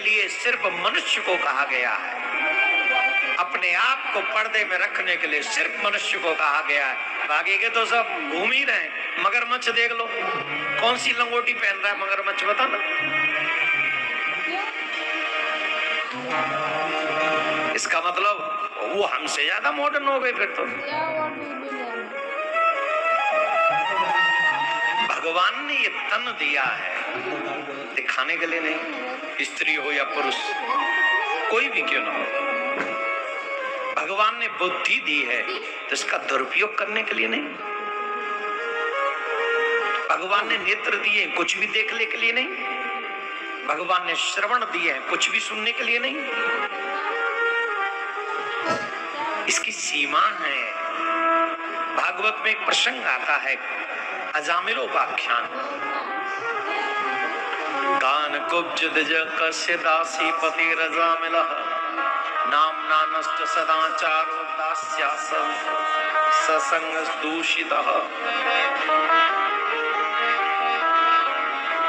लिए सिर्फ मनुष्य को कहा गया है, अपने आप को पर्दे में रखने के लिए सिर्फ मनुष्य को कहा गया है। बाकी के तो सब घूम ही रहे। मगरमच्छ देख लो, कौन सी लंगोटी पहन रहा है मगरमच्छ, बता ना। इसका मतलब वो हमसे ज्यादा मॉडर्न हो गए फिर तो। भगवान ने ये तन दिया है दिखाने के लिए नहीं, स्त्री हो या पुरुष, कोई भी क्यों ना हो। भगवान ने बुद्धि दी है तो इसका दुरुपयोग करने के लिए नहीं। भगवान ने नेत्र दिए कुछ भी देखने के लिए नहीं। भगवान ने श्रवण दिए हैं कुछ भी सुनने के लिए नहीं। इसकी सीमा है। भागवत में एक प्रसंग आता है, अजामिलोपाख्यान। कान कुब्ज द्विज कस्य दासी पति रजामिलः नाम्ना नष्ट सदाचारो दास्या ससंग दूषितः।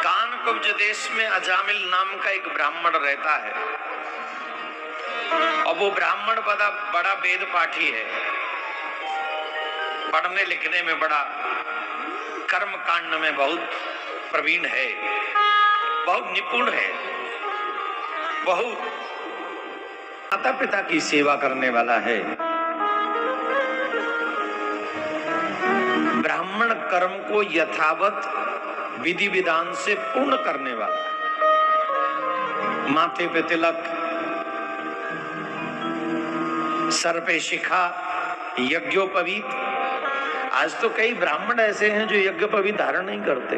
कानकुब्ज देश में अजामिल नाम का एक ब्राह्मण रहता है और वो ब्राह्मण बड़ा वेद पाठी है, पढ़ने लिखने में बड़ा, कर्म कांड में बहुत प्रवीण है, बहुत निपुण है, बहुत माता पिता की सेवा करने वाला है। ब्राह्मण कर्म को यथावत विधि विधान से पूर्ण करने वाला है। माथे पे तिलक, सर पे शिखा, यज्ञोपवीत। आज तो कई ब्राह्मण ऐसे हैं जो यज्ञोपवीत धारण नहीं करते।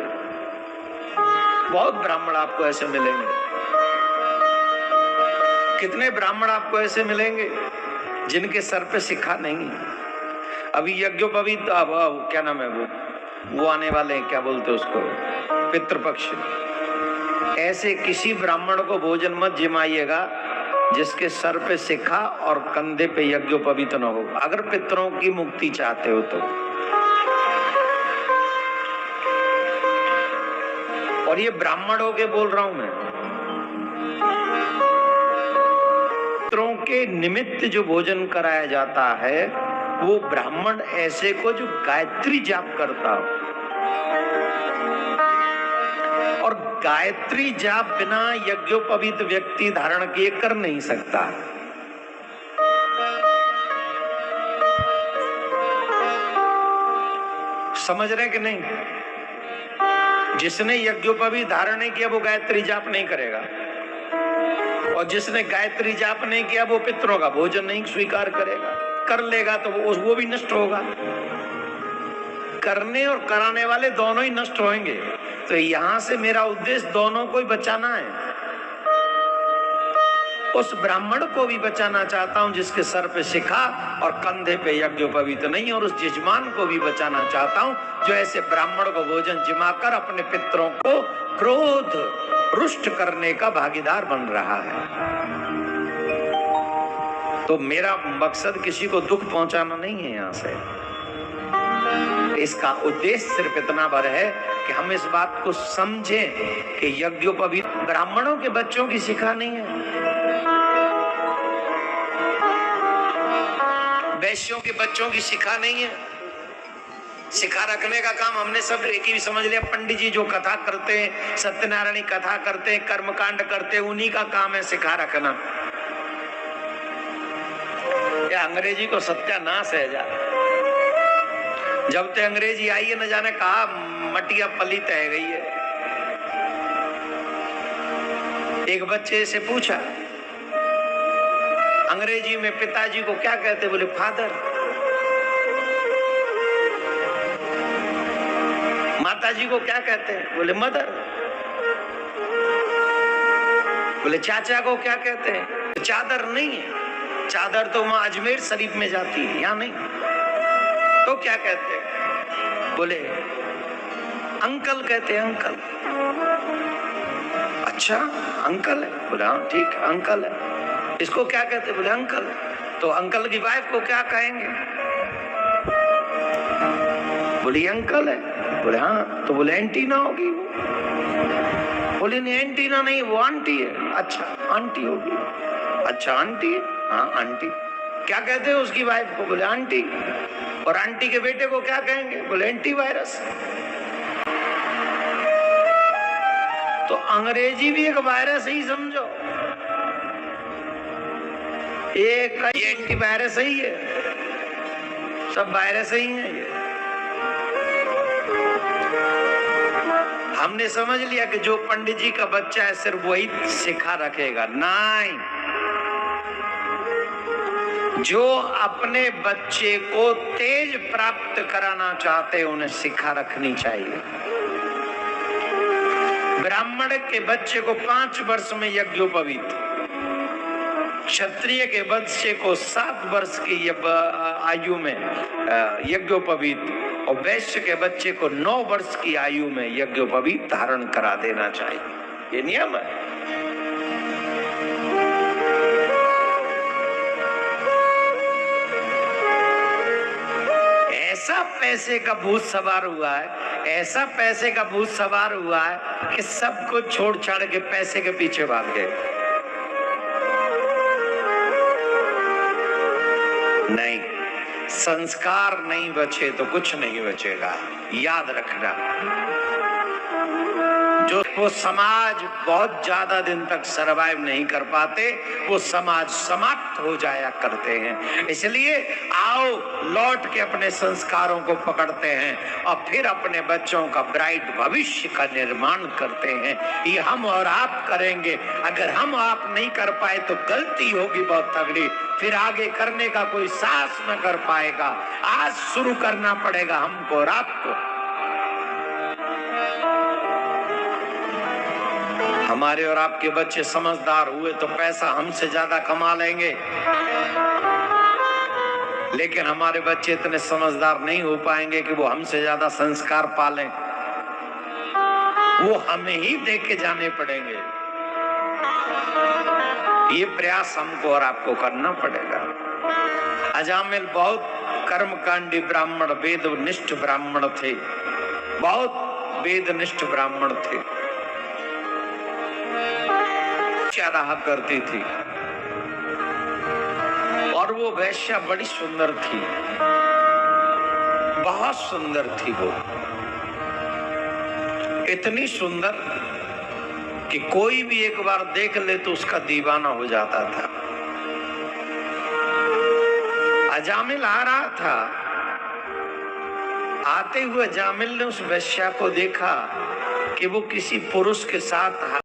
बहुत ब्राह्मण आपको ऐसे मिलेंगे। कितने ब्राह्मण आपको ऐसे मिलेंगे जिनके सर पे शिखा नहीं। अभी यज्ञोपवीत क्या नाम है वो आने वाले हैं, क्या बोलते हैं उसको, पितृपक्ष। ऐसे किसी ब्राह्मण को भोजन मत जिमाइएगा जिसके सर पे शिखा और कंधे पे यज्ञोपवीत न हो, अगर पितरों की मुक्ति चाहते हो तो। और ये ब्राह्मणों के बोल रहा हूं मैं। पितरों के निमित्त जो भोजन कराया जाता है वो ब्राह्मण ऐसे को जो गायत्री जाप करता हो, और गायत्री जाप बिना यज्ञोपवीत व्यक्ति धारण किए कर नहीं सकता। समझ रहे कि नहीं? जिसने यज्ञोपवीत धारण नहीं किया वो गायत्री जाप नहीं करेगा, और जिसने गायत्री जाप नहीं किया वो पितरों का भोजन नहीं स्वीकार करेगा। कर लेगा तो वो भी नष्ट होगा। करने और कराने वाले दोनों ही नष्ट होंगे। तो यहां से मेरा उद्देश्य दोनों को ही बचाना है। उस ब्राह्मण को भी बचाना चाहता हूं जिसके सर पे शिखा और कंधे पे यज्ञोपवीत नहीं, और उस यजमान को भी बचाना चाहता हूं जो ऐसे ब्राह्मण को भोजन जिमाकर अपने पितरों को क्रोध रुष्ट करने का भागीदार बन रहा है। तो मेरा मकसद किसी को दुख पहुंचाना नहीं है। यहां से इसका उद्देश्य सिर्फ इतना भर है कि हम इस बात को समझें कि यज्ञोपवीत ब्राह्मणों के बच्चों की शिखा नहीं है, वैश्यों के बच्चों की शिखा नहीं है। शिखा रखने का काम हमने सब एक ही समझ लिया। पंडित जी जो कथा करते हैं, सत्यनारायण कथा करते हैं, कर्मकांड करते हैं, उन्हीं का काम है शिखा रखना। या अंग्रेजी को सत्यानाश है जा। जब तक अंग्रेजी आई है न जाने कहा मटिया पलित है गई है। एक बच्चे से पूछा अंग्रेजी में पिताजी को क्या कहते, बोले फादर। माताजी को क्या कहते हैं, बोले मदर। बोले चाचा को क्या कहते हैं, चादर नहीं है, चादर तो वहां अजमेर शरीफ में जाती है, यहाँ नहीं। तो क्या कहते हैं, बोले अंकल कहते हैं, अंकल। अच्छा अंकल है, बोले हाँ ठीक है अंकल है। इसको क्या कहते हैं, बोले अंकल। तो अंकल की वाइफ को क्या कहेंगे, बोले अंकल है, बोले हाँ। तो बोले एंटी ना होगी बोली नहीं एंटीना नहीं, वो आंटी है। अच्छा आंटी होगी, अच्छा आंटी है, हाँ आंटी। क्या कहते हैं उसकी वाइफ को? बोले आंटी। और आंटी के बेटे को क्या कहेंगे? बोले एंटीवायरस। तो अंग्रेजी भी एक वायरस ही समझो, एक एंटीवायरस ही है, सब वायरस ही है ये। हमने समझ लिया कि जो पंडित जी का बच्चा है सिर्फ वही सिखा रखेगा, नहीं। जो अपने बच्चे को तेज प्राप्त कराना चाहते हैं उन्हें सिखा रखनी चाहिए। ब्राह्मण के बच्चे को 5 वर्ष में यज्ञोपवीत, क्षत्रिय के बच्चे को 7 वर्ष की आयु में यज्ञोपवीत, और वैश्य के बच्चे को 9 वर्ष की आयु में यज्ञोपवीत धारण करा देना चाहिए। ये नियम है। ऐसा पैसे का भूत सवार हुआ है, ऐसा पैसे का भूत सवार हुआ है कि सबको छोड़ छाड़ के पैसे के पीछे भाग गए। नहीं, संस्कार नहीं बचे तो कुछ नहीं बचेगा, याद रखना। जो वो समाज बहुत ज्यादा दिन तक सरवाइव नहीं कर पाते, वो समाज समाप्त हो जाया करते हैं। इसलिए आओ लौट के अपने संस्कारों को पकड़ते हैं और फिर अपने बच्चों का ब्राइट भविष्य का निर्माण करते हैं। ये हम और आप करेंगे। अगर हम आप नहीं कर पाए तो गलती होगी बहुत तगड़ी, फिर आगे करने का कोई साहस न कर पाएगा। आज शुरू करना पड़ेगा हमको और आपको। हमारे और आपके बच्चे समझदार हुए तो पैसा हमसे ज्यादा कमा लेंगे, लेकिन हमारे बच्चे इतने समझदार नहीं हो पाएंगे कि वो हमसे ज्यादा संस्कार पालें। वो हमें ही देख के जाने पड़ेंगे। ये प्रयास हमको और आपको करना पड़ेगा। अजामिल बहुत कर्मकांडी ब्राह्मण, वेदनिष्ठ ब्राह्मण थे, बहुत वेदनिष्ठ ब्राह्मण थे। रहा करती थी और वो वैश्या बड़ी सुंदर थी, बहुत सुंदर थी। वो इतनी सुंदर कि कोई भी एक बार देख ले तो उसका दीवाना हो जाता था। अजामिल आ रहा था, आते हुए अजामिल ने उस वैश्या को देखा कि वो किसी पुरुष के साथ